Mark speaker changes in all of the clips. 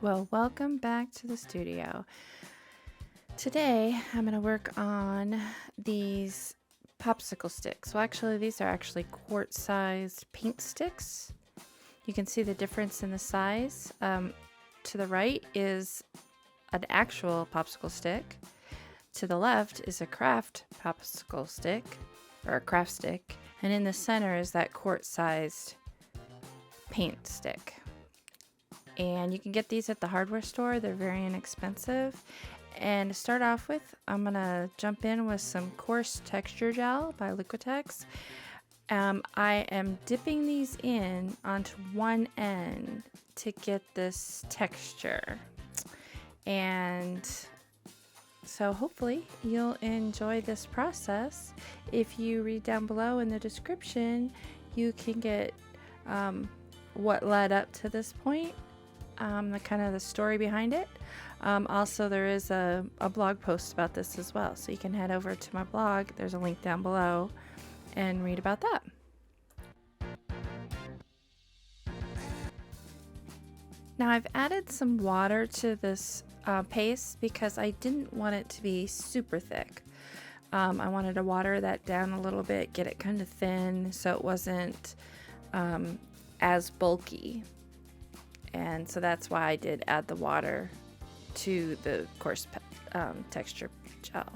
Speaker 1: Well, welcome back to the studio. Today, I'm going to work on these popsicle sticks. Well, actually, these are actually quart-sized paint sticks. You can see the difference in the size. To the right is an actual popsicle stick. To the left is a craft popsicle stick, or a craft stick. And in the center is that quart-sized paint stick. And you can get these at the hardware store. They're very inexpensive. And to start off with, I'm going to jump in with some coarse texture gel by Liquitex. I am dipping these in onto one end to get this texture. And so hopefully you'll enjoy this process. If you read down below in the description, you can get what led up to this point. The kind of the story behind it. Also, there is a blog post about this as well, so you can head over to my blog. There's a link down below and read about that. Now I've added some water to this paste because I didn't want it to be super thick. I wanted to water that down a little bit, get it kind of thin so it wasn't as bulky. And so that's why I did add the water to the coarse texture gel.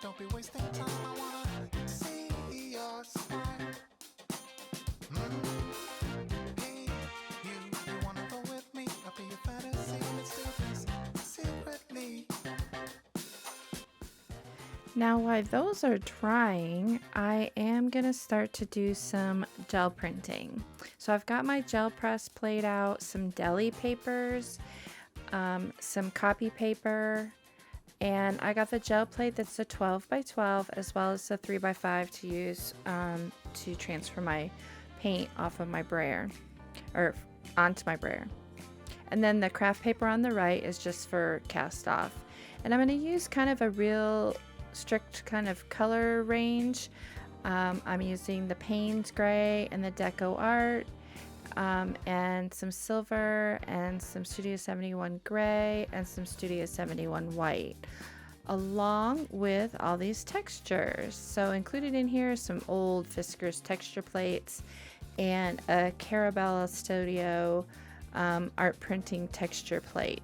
Speaker 2: Don't be wasting time. I wanna see your smile. Hey, you wanna go with me? I'll be your fantasy. Let's do this secretly.
Speaker 1: Now while those are drying, I am going to start to do some gel printing. So I've got my gel press plate out, some deli papers, some copy paper, and I got the gel plate that's a 12 by 12 as well as a 3 by 5 to use to transfer my paint off of my brayer or onto my brayer. And then the craft paper on the right is just for cast off. And I'm going to use kind of a real strict kind of color range. I'm using the Payne's Gray and the Deco Art. And some silver and some Studio 71 gray and some Studio 71 white, along with all these textures. So included in here are some old Fiskars texture plates and a Carabella Studio art printing texture plate.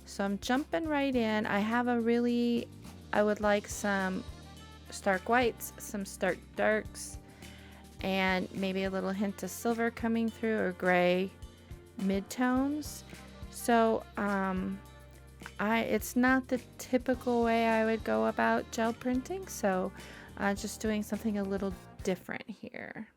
Speaker 1: So I'm jumping right in. I would like some stark whites, some stark darks, and maybe a little hint of silver coming through or gray midtones. So it's not the typical way I would go about gel printing, so just doing something a little different here.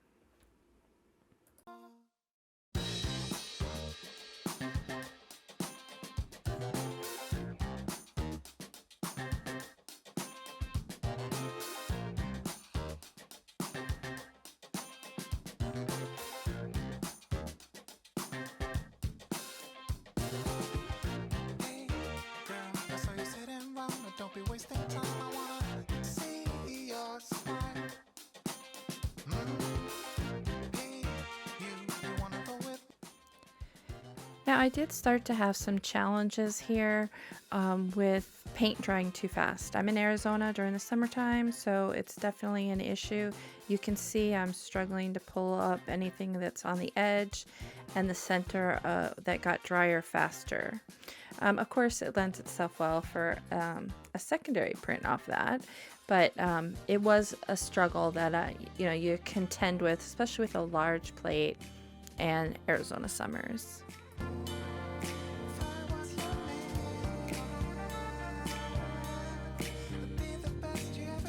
Speaker 2: Don't be wasting time. I wanna see your smile. Hey, you wanna go with?
Speaker 1: Now I did start to have some challenges here with paint drying too fast. I'm in Arizona during the summertime, so it's definitely an issue. You can see I'm struggling to pull up anything that's on the edge and the center that got drier faster. Of course, it lends itself well for a secondary print off that, but it was a struggle that you contend with, especially with a large plate and Arizona summers.
Speaker 2: Be the best you ever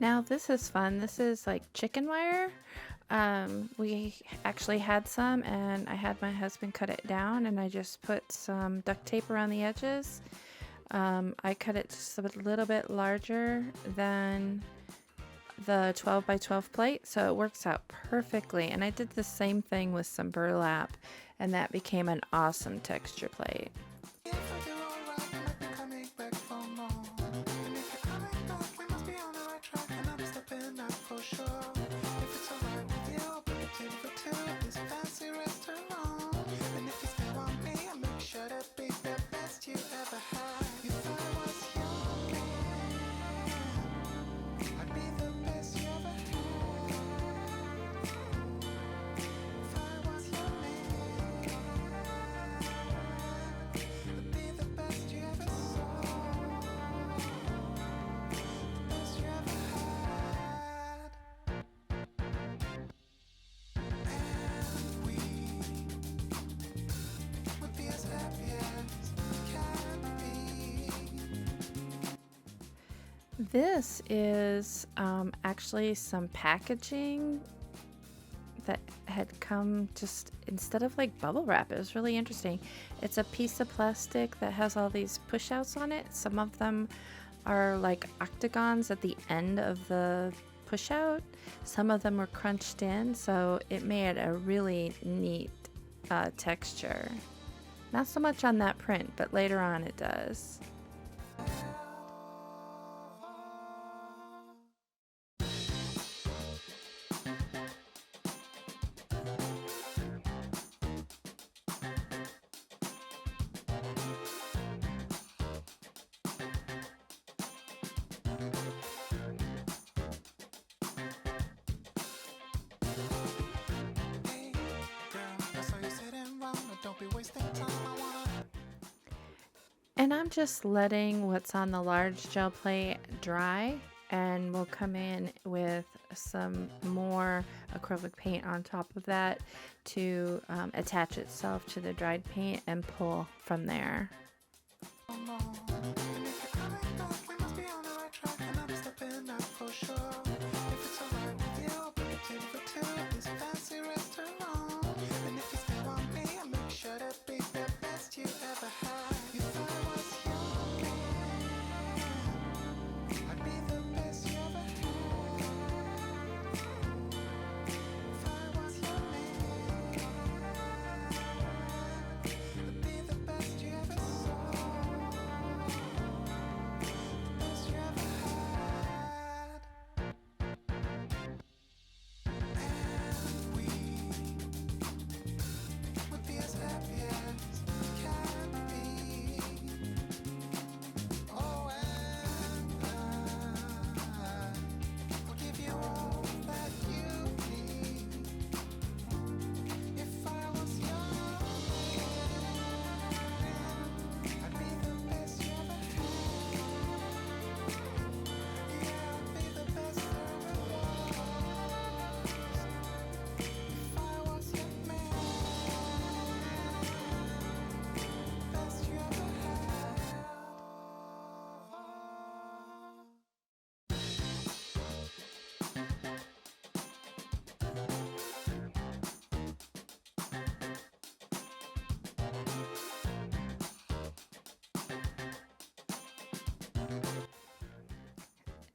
Speaker 1: Now this is fun. This is like chicken wire. We actually had some, and I had my husband cut it down, and I just put some duct tape around the edges. I cut it just a little bit larger than the 12 by 12 plate, so it works out perfectly. And I did the same thing with some burlap, and that became an awesome texture plate.
Speaker 2: If I do alright, you might be coming back for more. And if you're coming back, we must be on the right track. And I'm stepping up for sure. If it's alright with you, I'll bring a table for two at this fancy restaurant. And if you still want me, I'll make sure to be the best you ever had. You thought I was young, I'd be the best you ever had. If I was your man, I'd be the best you ever saw, the best you ever had. And we would be as happy as can be.
Speaker 1: This is actually some packaging that had come just instead of like bubble wrap. It was really interesting. It's a piece of plastic that has all these push outs on it. Some of them are like octagons at the end of the push out. Some of them were crunched in, so it made a really neat texture. Not so much on that print, but later on it does.
Speaker 2: Hey, girl, I saw you sitting round. Don't be wasting time. I wanna.
Speaker 1: And I'm just letting what's on the large gel plate dry, and we'll come in with some more acrylic paint on top of that to attach itself to the dried paint and pull from there.
Speaker 2: And if you're coming back, we must be on the right track. And I'm stepping up for sure. If it's alright with you, I'll bring a table for two at this fancy restaurant. And if you still want me, I'll make sure to be the best you ever had. You thought I was young, I'd be the best you ever had. If I was your man, I'd be the best you ever saw, the best you ever had. And we would be as happy as can be. Oh, and I will give you all that you need. If I was young, I'd be the best you ever had. Yeah, I'd be the best there ever was. If I was your man, best you ever had.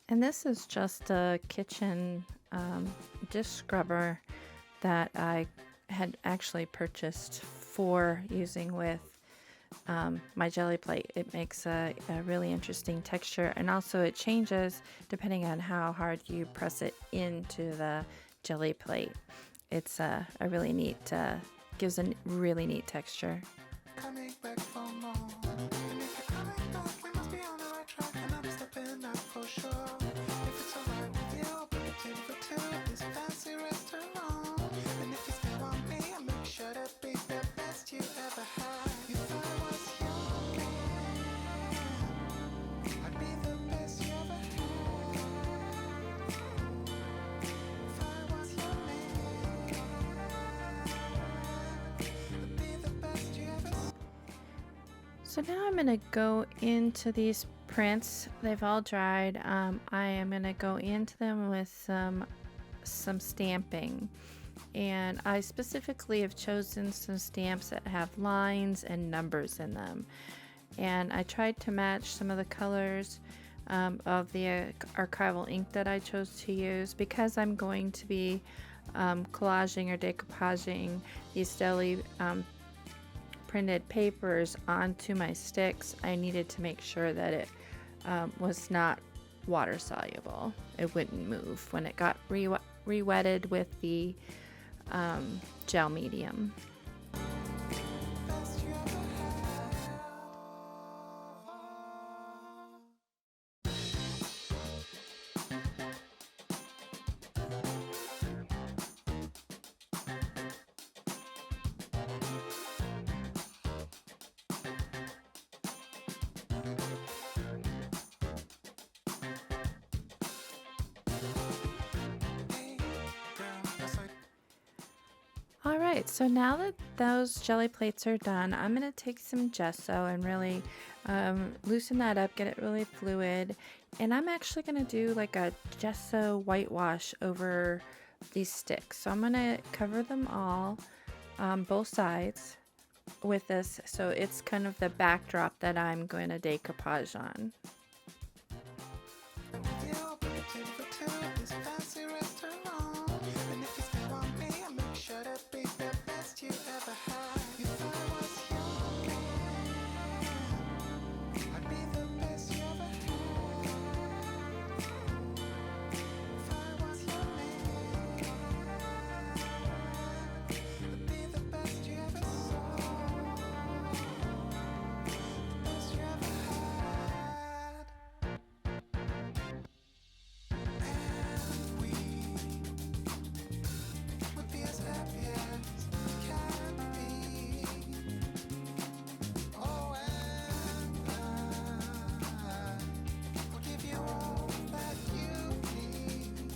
Speaker 1: And this is just a kitchen dish scrubber that I had actually purchased for using with my jelly plate. It makes a really interesting texture, and also it changes depending on how hard you press it into the jelly plate. It's a really neat, gives a really neat texture.
Speaker 2: Coming back for more. And if you're coming back, we must be on the right track. And I'm stepping up for sure. If it's alright with you, I'll bring a table for two at this fancy restaurant. And if you still want me, I'll make sure to be the best you ever had. You thought I was young, I'd be the best you ever had. If I was your man, I'd be the best you ever.
Speaker 1: So now I'm going to go into these prints, they've all dried. I am going to go into them with some stamping. And I specifically have chosen some stamps that have lines and numbers in them. And I tried to match some of the colors of the archival ink that I chose to use, because I'm going to be collaging or decoupaging these deli printed papers onto my sticks. I needed to make sure that it was not water soluble. It wouldn't move when it got re-wetted with the gel medium.
Speaker 2: Best you ever had. Hey, girl, that's like
Speaker 1: All right, so now that those jelly plates are done, I'm going to take some gesso and really loosen that up, get it really fluid. And I'm actually going to do like a gesso whitewash over these sticks. So I'm going to cover them all, both sides, with this. So it's kind of the backdrop that I'm going to decoupage on.
Speaker 2: with you, but a table for two at this fancy restaurant. And if you still want me, I'll make sure to be the best you ever had. You thought I was young, I'd be the best you ever had. If I was your man, I'd be the best you ever saw, the best you ever had. And we would be as happy as we can be. Oh, and I will give you all that you need.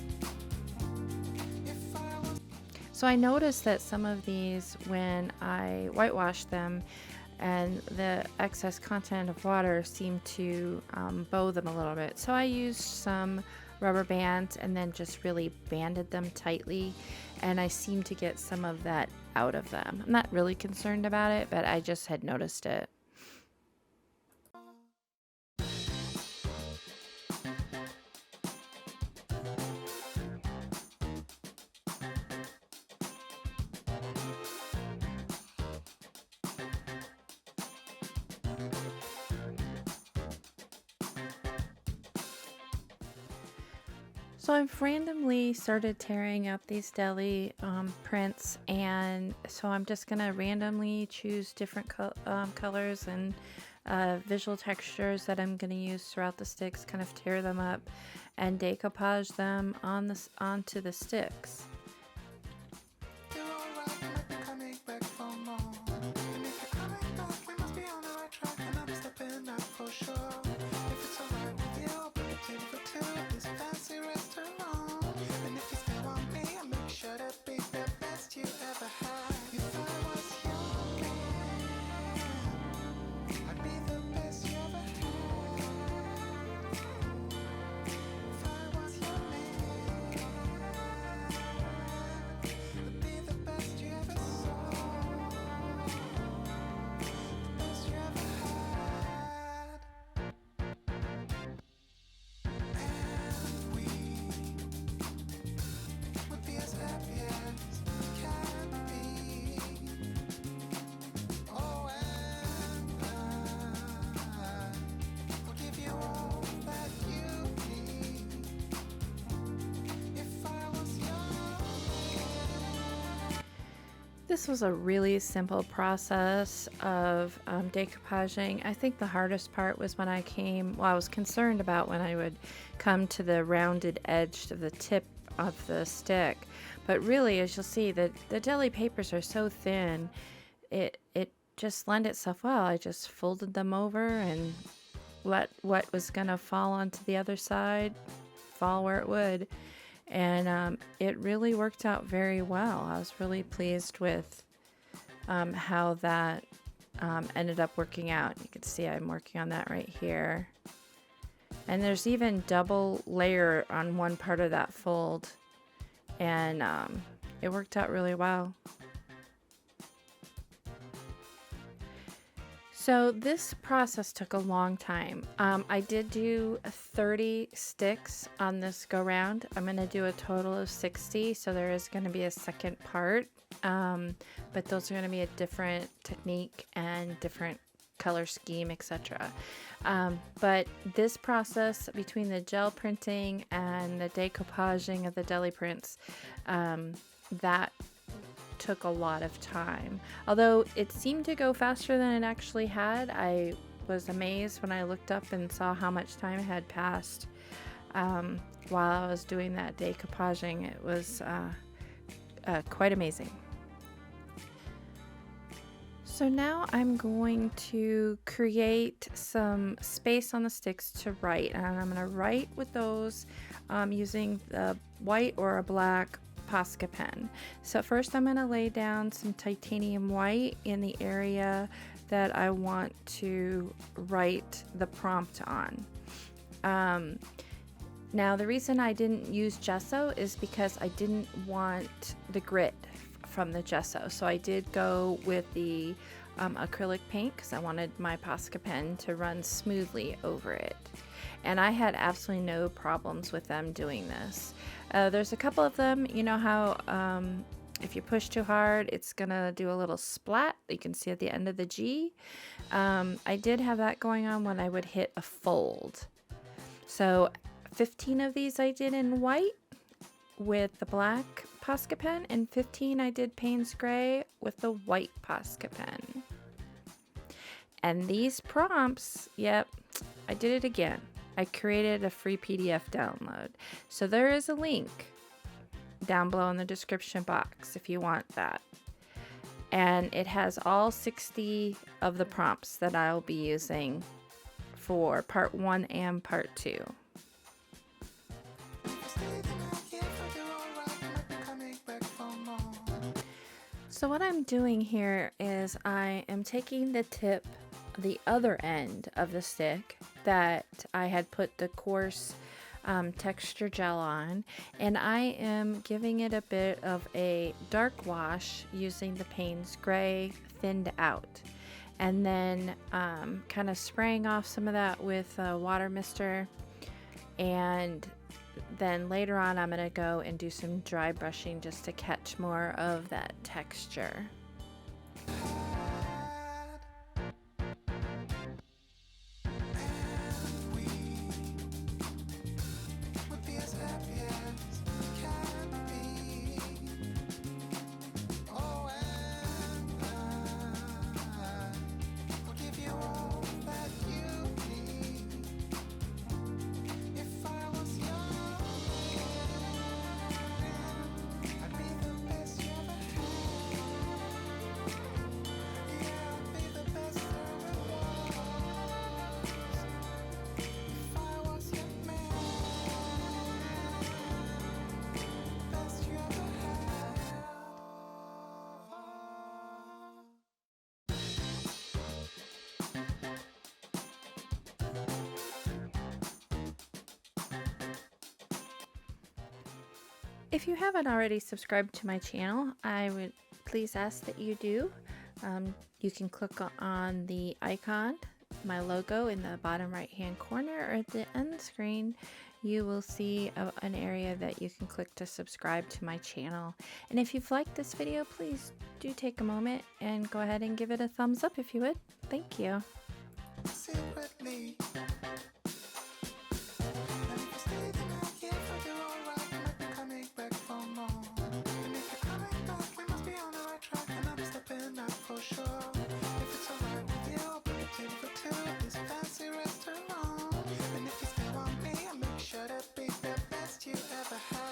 Speaker 2: If I was
Speaker 1: So I noticed that some of these, when I whitewashed them, and the excess content of water seemed to bow them a little bit. So I used some rubber bands and then just really banded them tightly, and I seemed to get some of that out of them. I'm not really concerned about it, but I just had noticed it. So I've randomly started tearing up these deli prints, and so I'm just gonna randomly choose different colors and visual textures that I'm gonna use throughout the sticks, kind of tear them up and decoupage them onto the sticks.
Speaker 2: you're alright, you might be coming back for more. And if you're coming back, we must be on the right track. And I'm stepping up for sure. If it's alright with you, I'll bring a table for two at this fancy restaurant. And if you still want me, I'll make sure to be the best you ever had. You thought I was young, I'd be the best you ever had. If I was your man, I'd be the best you ever saw, the best you ever had. And we would be as happy as we can be. Oh, and I will give you all that you need. If I was young.
Speaker 1: This was a really simple process of decoupaging. I think the hardest part was when I was concerned about when I would come to the rounded edge of the tip of the stick. But really, as you'll see, the deli papers are so thin, it just lent itself well. I just folded them over and let what was gonna fall onto the other side fall where it would. And it really worked out very well. I was really pleased with how that ended up working out. You can see I'm working on that right here. And there's even double layer on one part of that fold. And it worked out really well. So this process took a long time. I did do 30 sticks on this go round. I'm going to do a total of 60, so there is going to be a second part, but those are going to be a different technique and different color scheme, etc. But this process between the gel printing and the decoupaging of the deli prints, that took a lot of time. Although it seemed to go faster than it actually had, I was amazed when I looked up and saw how much time had passed while I was doing that decoupaging. It was quite amazing. So now I'm going to create some space on the sticks to write, and I'm going to write with those using the white or a black Posca pen. So first I'm going to lay down some titanium white in the area that I want to write the prompt on. Now the reason I didn't use gesso is because I didn't want the grit from the gesso. So I did go with the acrylic paint because I wanted my Posca pen to run smoothly over it. And I had absolutely no problems with them doing this. There's a couple of them, you know how if you push too hard, it's gonna do a little splat. You can see at the end of the G. I did have that going on when I would hit a fold. So 15 of these I did in white with the black Posca pen, and 15 I did Payne's Gray with the white Posca pen. And these prompts, yep, I did it again. I created a free PDF download. So there is a link down below in the description box if you want that. And it has all 60 of the prompts that I'll be using for part 1 and part 2. So what I'm doing here is I am taking the tip, the other end of the stick that I had put the coarse texture gel on, and I am giving it a bit of a dark wash using the Payne's Gray thinned out, and then kind of spraying off some of that with a water mister, and then later on I'm going to go and do some dry brushing just to catch more of that texture. If you haven't already subscribed to my channel, I would please ask that you do. You can click on the icon, my logo in the bottom right hand corner, or at the end screen you will see an area that you can click to subscribe to my channel. And if you've liked this video, please do take a moment and go ahead and give it a thumbs up if you would. Thank you.
Speaker 2: Secretly